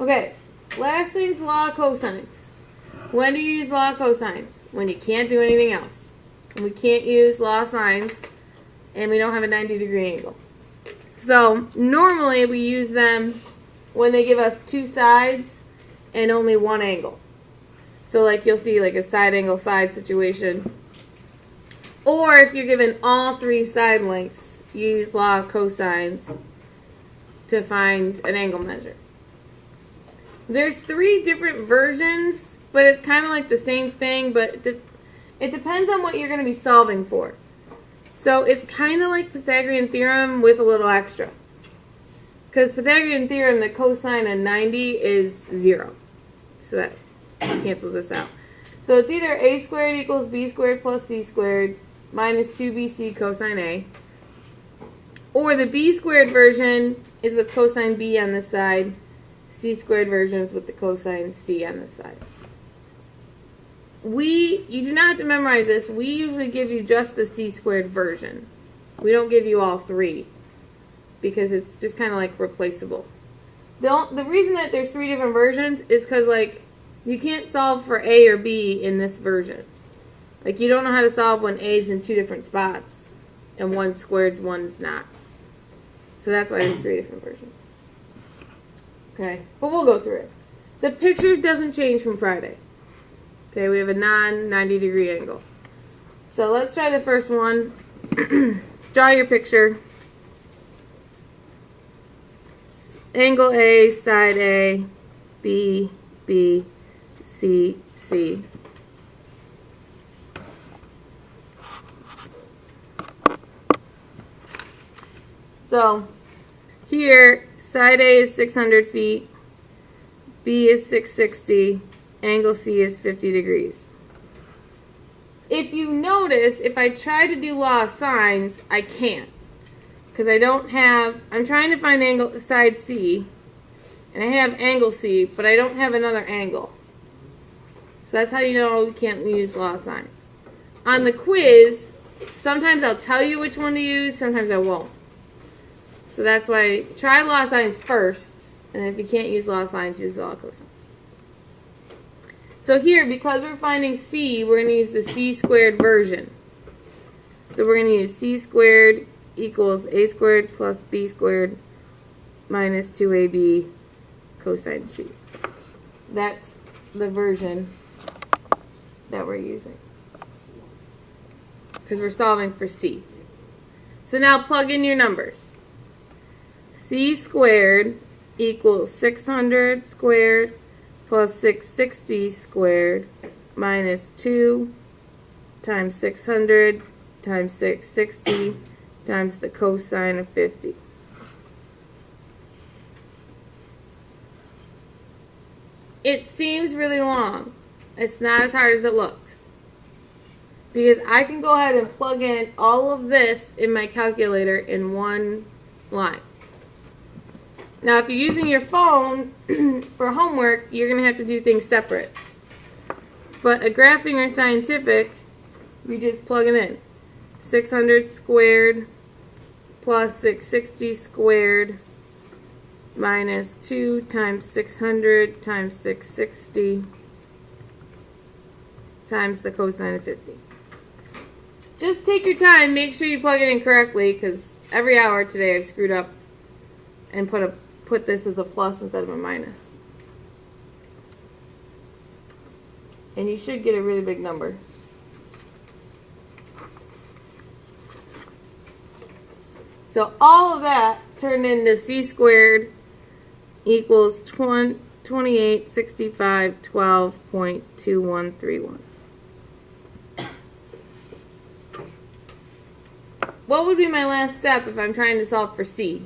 Okay, last thing's law of cosines. When do you use law of cosines? When you can't do anything else. And we can't use law of sines, and we don't have a 90-degree angle. So, normally we use them when they give us two sides and only one angle. So, like, you'll see, like, a side angle side situation. Or if you're given all three side lengths, you use law of cosines to find an angle measure. There's three different versions, but it's kind of like the same thing, but it depends on what you're going to be solving for. So it's kind of like Pythagorean theorem with a little extra. Because Pythagorean theorem, the cosine of 90 is 0. So that cancels this out. So it's either a squared equals b squared plus c squared minus 2bc cosine a. Or the b squared version is with cosine b on this side. C squared version is with the cosine c on this side. You do not have to memorize this. We usually give you just the c squared version. We don't give you all three because it's just kind of like replaceable. The reason that there's three different versions is because, like, you can't solve for a or b in this version. Like, you don't know how to solve when a is in two different spots and one's squared, one's not. So that's why there's three different versions. Okay, but we'll go through it. The picture doesn't change from Friday. Okay, we have a non-90-degree angle. So let's try the first one. Draw your picture. Angle A, side A, B, B, C, C. So here, side A is 600 feet, B is 660, angle C is 50 degrees. If you notice, if I try to do law of sines, I can't. Because I'm trying to find angle side C, and I have angle C, but I don't have another angle. So that's how you know you can't use law of sines. On the quiz, sometimes I'll tell you which one to use, sometimes I won't. So that's why try law of sines first, and if you can't use law of sines, use law of cosines. So here, because we're finding C, we're going to use the C squared version. So we're going to use C squared equals A squared plus B squared minus 2AB cosine C. That's the version that we're using. Because we're solving for C. So now plug in your numbers. C squared equals 600 squared plus 660 squared minus 2 times 600 times 660 times the cosine of 50. It seems really long. It's not as hard as it looks. Because I can go ahead and plug in all of this in my calculator in one line. Now, if you're using your phone for homework, you're going to have to do things separate. But a graphing or scientific, we just plug it in. 600 squared plus 660 squared minus 2 times 600 times 660 times the cosine of 50. Just take your time. Make sure you plug it in correctly, because every hour today I've screwed up and put this as a plus instead of a minus. And you should get a really big number. So all of that turned into C squared equals 2865 12.2131. What would be my last step if I'm trying to solve for C?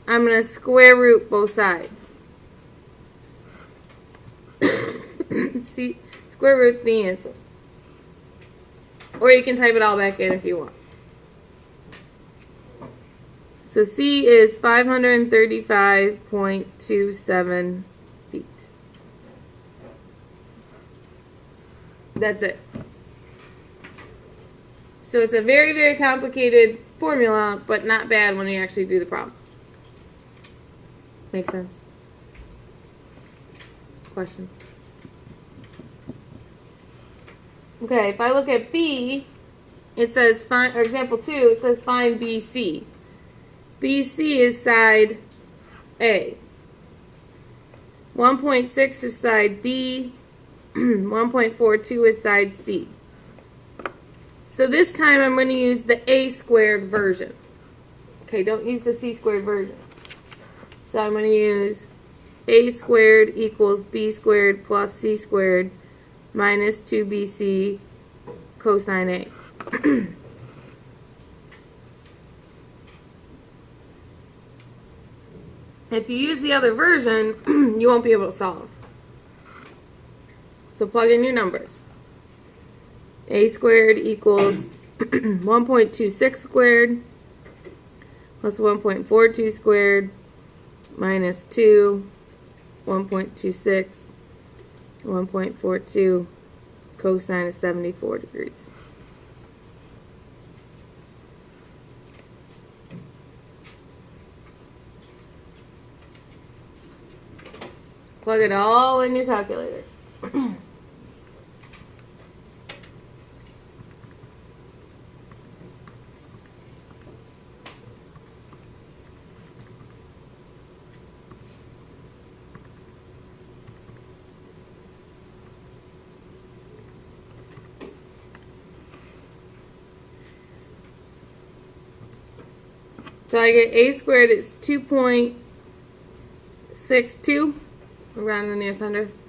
I'm going to square root both sides. See, square root the answer. Or you can type it all back in if you want. So C is 535.27 feet. That's it. So it's a very, very complicated formula, but not bad when you actually do the problem. Make sense? questions? Okay, if I look at B, it says find, or example 2, it says find BC. BC is side A. 1.6 is side B. 1.42 is side C. So this time I'm going to use the A squared version. Okay, don't use the C squared version. So I'm going to use A squared equals B squared plus C squared minus 2BC cosine A. If you use the other version, you won't be able to solve. So plug in your numbers. A squared equals 1.26 squared plus 1.42 squared minus 2, 1.26, 1.42 cosine of 74 degrees. Plug it all in your calculator. So I get A squared is 2.62, around the nearest hundredth.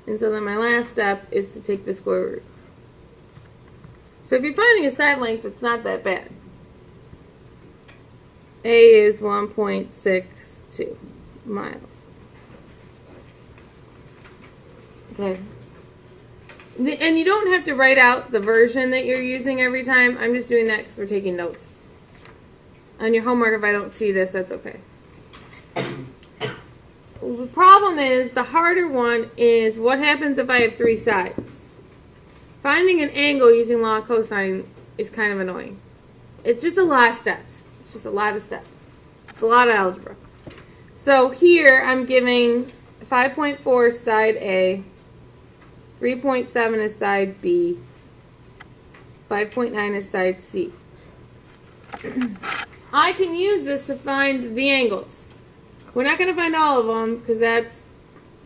And so then my last step is to take the square root. So if you're finding a side length, it's not that bad. A is 1.62 miles. Okay. And you don't have to write out the version that you're using every time. I'm just doing that because we're taking notes. On your homework, if I don't see this, that's okay. The problem is, the harder one is what happens if I have 3 sides. Finding an angle using law of cosine is kind of annoying. It's just a lot of steps. It's just a lot of steps. It's a lot of algebra. So here I'm giving 5.4 side A, 3.7 is side B, 5.9 is side C. I can use this to find the angles. We're not going to find all of them because that's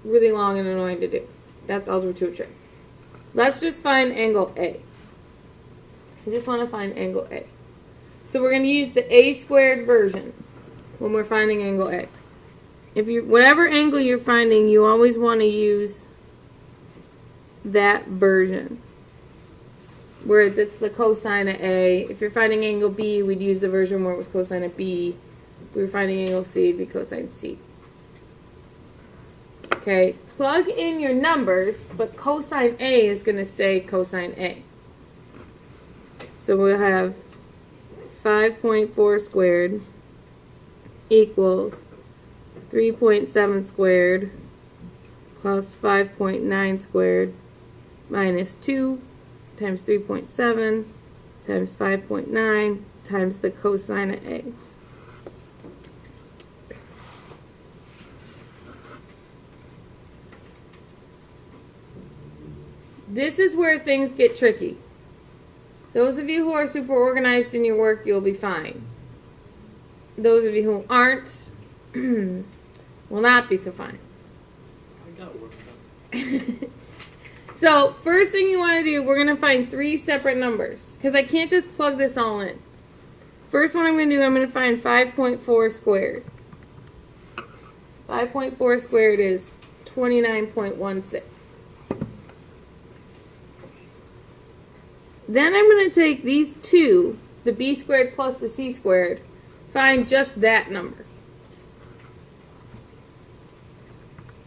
really long and annoying to do. That's algebra 2 trick. Let's just find angle A. I just want to find angle A. So we're going to use the A squared version when we're finding angle A. Whatever angle you're finding, you always want to use that version, where it's the cosine of A. If you're finding angle B, we'd use the version where it was cosine of B. If we were finding angle C, it'd be cosine C. Okay, plug in your numbers, but cosine A is going to stay cosine A. So we'll have 5.4 squared equals 3.7 squared plus 5.9 squared minus 2 times 3.7 times 5.9 times the cosine of A. This is where things get tricky. Those of you who are super organized in your work, you'll be fine. Those of you who aren't will not be so fine. I got work done. So, first thing you want to do, we're going to find 3 separate numbers, because I can't just plug this all in. First one I'm going to do, I'm going to find 5.4 squared. 5.4 squared is 29.16. Then I'm going to take these 2, the b squared plus the c squared, find just that number.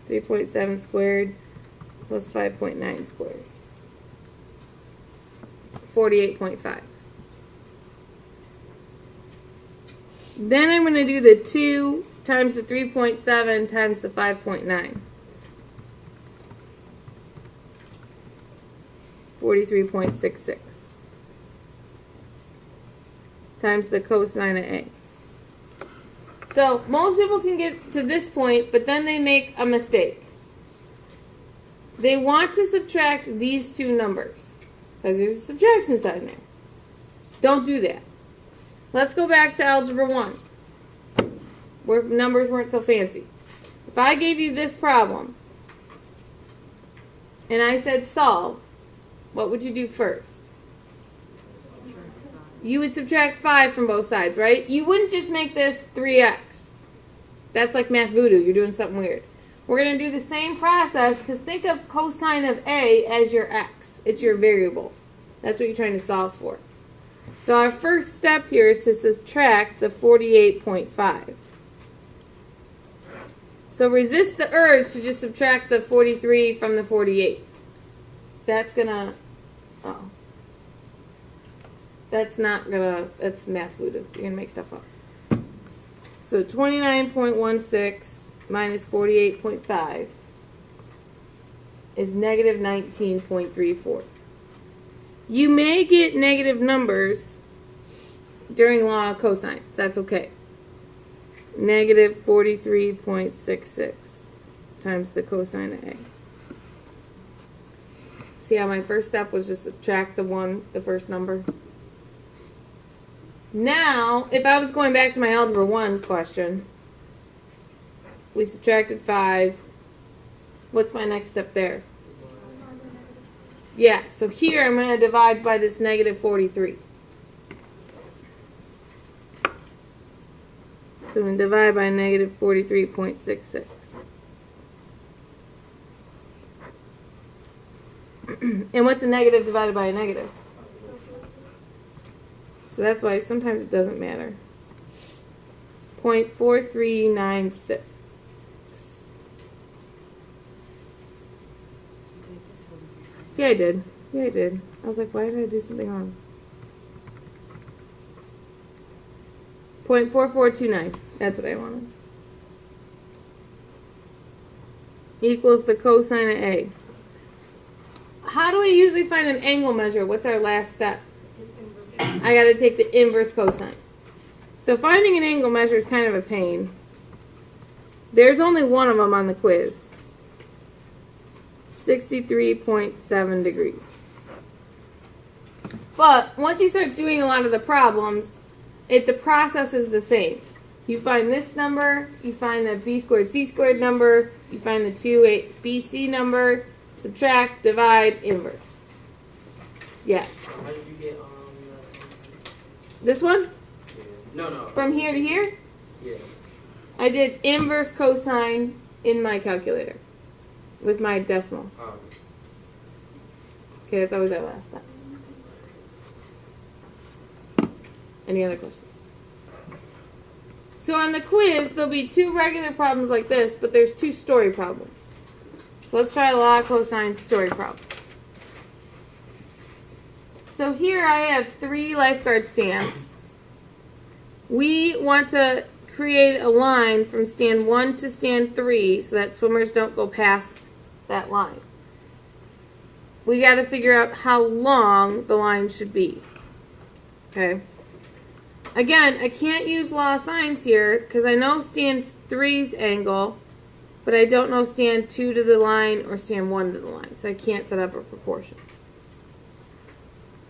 3.7 squared plus 5.9 squared. 48.5. Then I'm going to do the 2 times the 3.7 times the 5.9. 43.66 times the cosine of A. So most people can get to this point, but then they make a mistake. they want to subtract these two numbers because there's a subtraction sign there. Don't do that. Let's go back to Algebra 1, where numbers weren't so fancy. If I gave you this problem, and I said solve, what would you do first? You would subtract 5 from both sides, right? You wouldn't just make this 3x. That's like math voodoo. You're doing something weird. We're going to do the same process because think of cosine of A as your x. It's your variable. That's what you're trying to solve for. So our first step here is to subtract the 48.5. So resist the urge to just subtract the 43 from the 48. That's gonna, that's not gonna, that's math voodoo. You're gonna make stuff up. So 29.16 minus 48.5 is negative 19.34. You may get negative numbers during law of cosines. That's okay. Negative 43.66 times the cosine of A. See how my first step was just subtract the first number? Now, if I was going back to my Algebra 1 question, we subtracted 5. What's my next step there? Yeah, so here I'm going to divide by this negative 43. So I'm going to divide by negative 43.66. And what's a negative divided by a negative? So that's why sometimes it doesn't matter. 0.4396. Yeah, I did. I was like, why did I do something wrong? 0.4429. That's what I wanted. Equals the cosine of A. How do we usually find an angle measure? What's our last step? I got to take the inverse cosine. So finding an angle measure is kind of a pain. There's only one of them on the quiz. 63.7 degrees. But once you start doing a lot of the problems, the process is the same. You find this number, you find the b squared c squared number, you find the 2/8 bc number, subtract, divide, inverse. Yes. How did you get on This one? yeah. No. From here to here? Yeah. I did inverse cosine in my calculator with my decimal. Okay, that's always our last step. Any other questions? So on the quiz, there'll be 2 regular problems like this, but there's 2 story problems. So let's try a law of cosines story problem. So here I have 3 lifeguard stands. We want to create a line from stand 1 to stand 3 so that swimmers don't go past that line. We got to figure out how long the line should be. Okay. Again, I can't use law of sines here because I know stand 3's angle, but I don't know stand 2 to the line or stand 1 to the line, so I can't set up a proportion.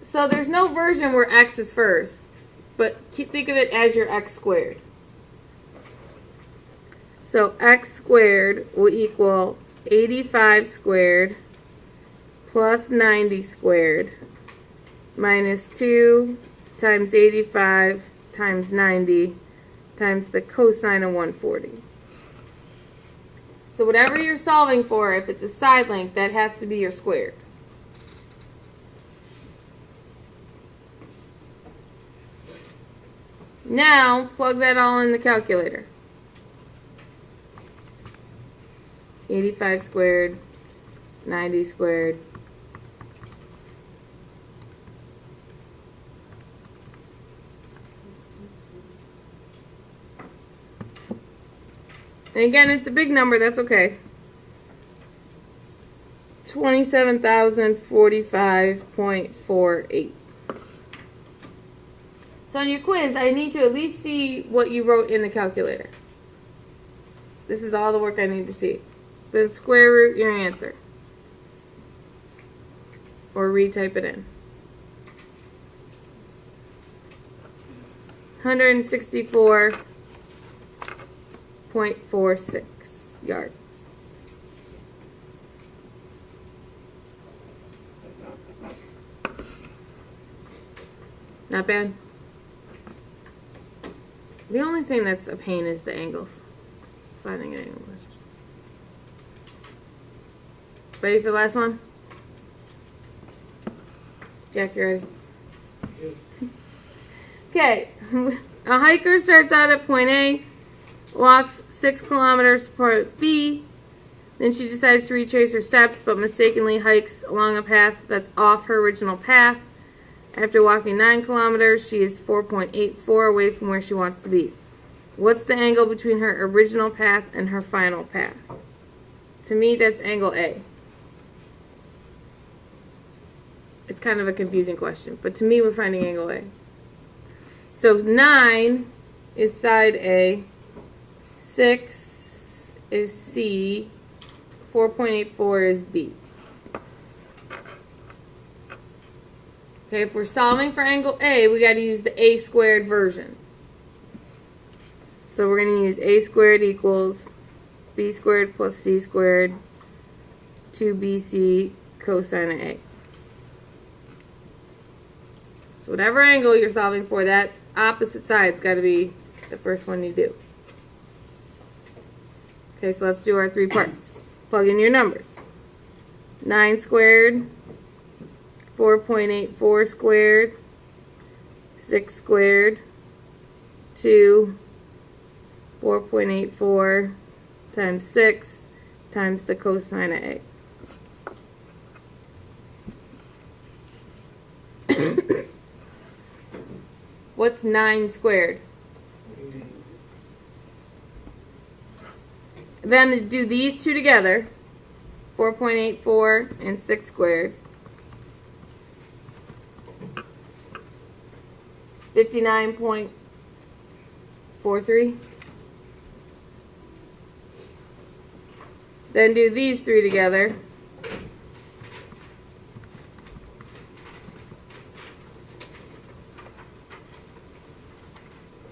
So there's no version where x is first, but think of it as your x squared. So x squared will equal 85 squared plus 90 squared minus 2 times 85 times 90 times the cosine of 140. So whatever you're solving for, if it's a side length, that has to be your squared. Now, plug that all in the calculator. 85 squared, 90 squared. And again, it's a big number, that's okay. 27,045.48. So on your quiz, I need to at least see what you wrote in the calculator. This is all the work I need to see. Then square root your answer. or retype it in. 164.46 yards. Not bad. The only thing that's a pain is the angles. Finding an angle measure. Ready for the last one? Jack, you ready? Okay. A hiker starts out at point A, walks 6 kilometers to point B, then she decides to retrace her steps, but mistakenly hikes along a path that's off her original path. After walking 9 kilometers, she is 4.84 away from where she wants to be. What's the angle between her original path and her final path? To me, that's angle A. It's kind of a confusing question, but to me, we're finding angle A. So 9 is side A, 6 is C, 4.84 is B. Okay, if we're solving for angle A, we got to use the A squared version. So we're going to use A squared equals B squared plus C squared 2BC cosine of A. So whatever angle you're solving for, that opposite side's got to be the first one you do. Okay, so let's do our 3 parts. Plug in your numbers. 9 squared, 4.84 squared, 6 squared, 2, 4.84 times 6 times the cosine of A. What's 9 squared? Then do these two together, 4.84 and 6 squared. 59.43. Then do these 3 together.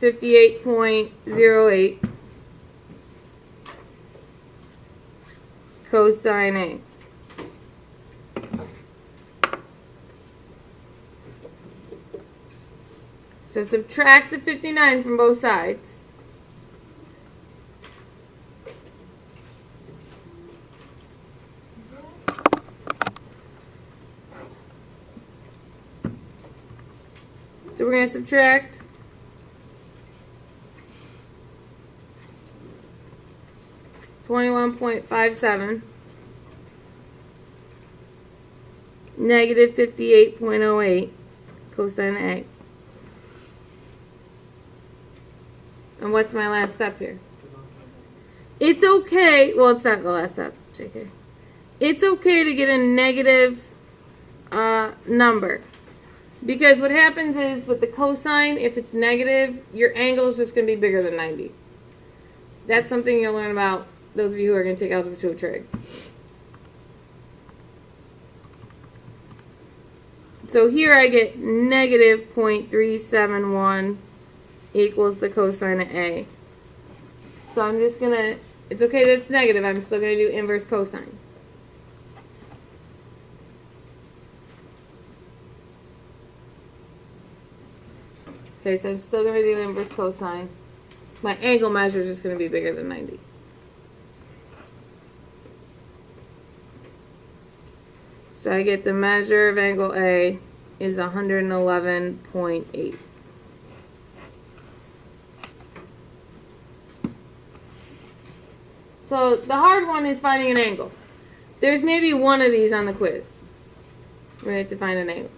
58.08 cosine A. So subtract the 59 from both sides. So we're going to subtract 21.57 negative 58.08 cosine A. And what's my last step here? It's okay. Well, it's not the last step, JK. It's okay to get a negative number. Because what happens is with the cosine, if it's negative, your angle is just going to be bigger than 90. That's something you'll learn about those of you who are going to take Algebra 2 trig. So here I get negative 0.371 equals the cosine of A. So I'm just going to, it's okay that it's negative, I'm still going to do inverse cosine. Okay, so I'm still going to do inverse cosine. My angle measure is just going to be bigger than 90. So I get the measure of angle A is 111.8. So the hard one is finding an angle. There's maybe one of these on the quiz. We're going to have to find an angle.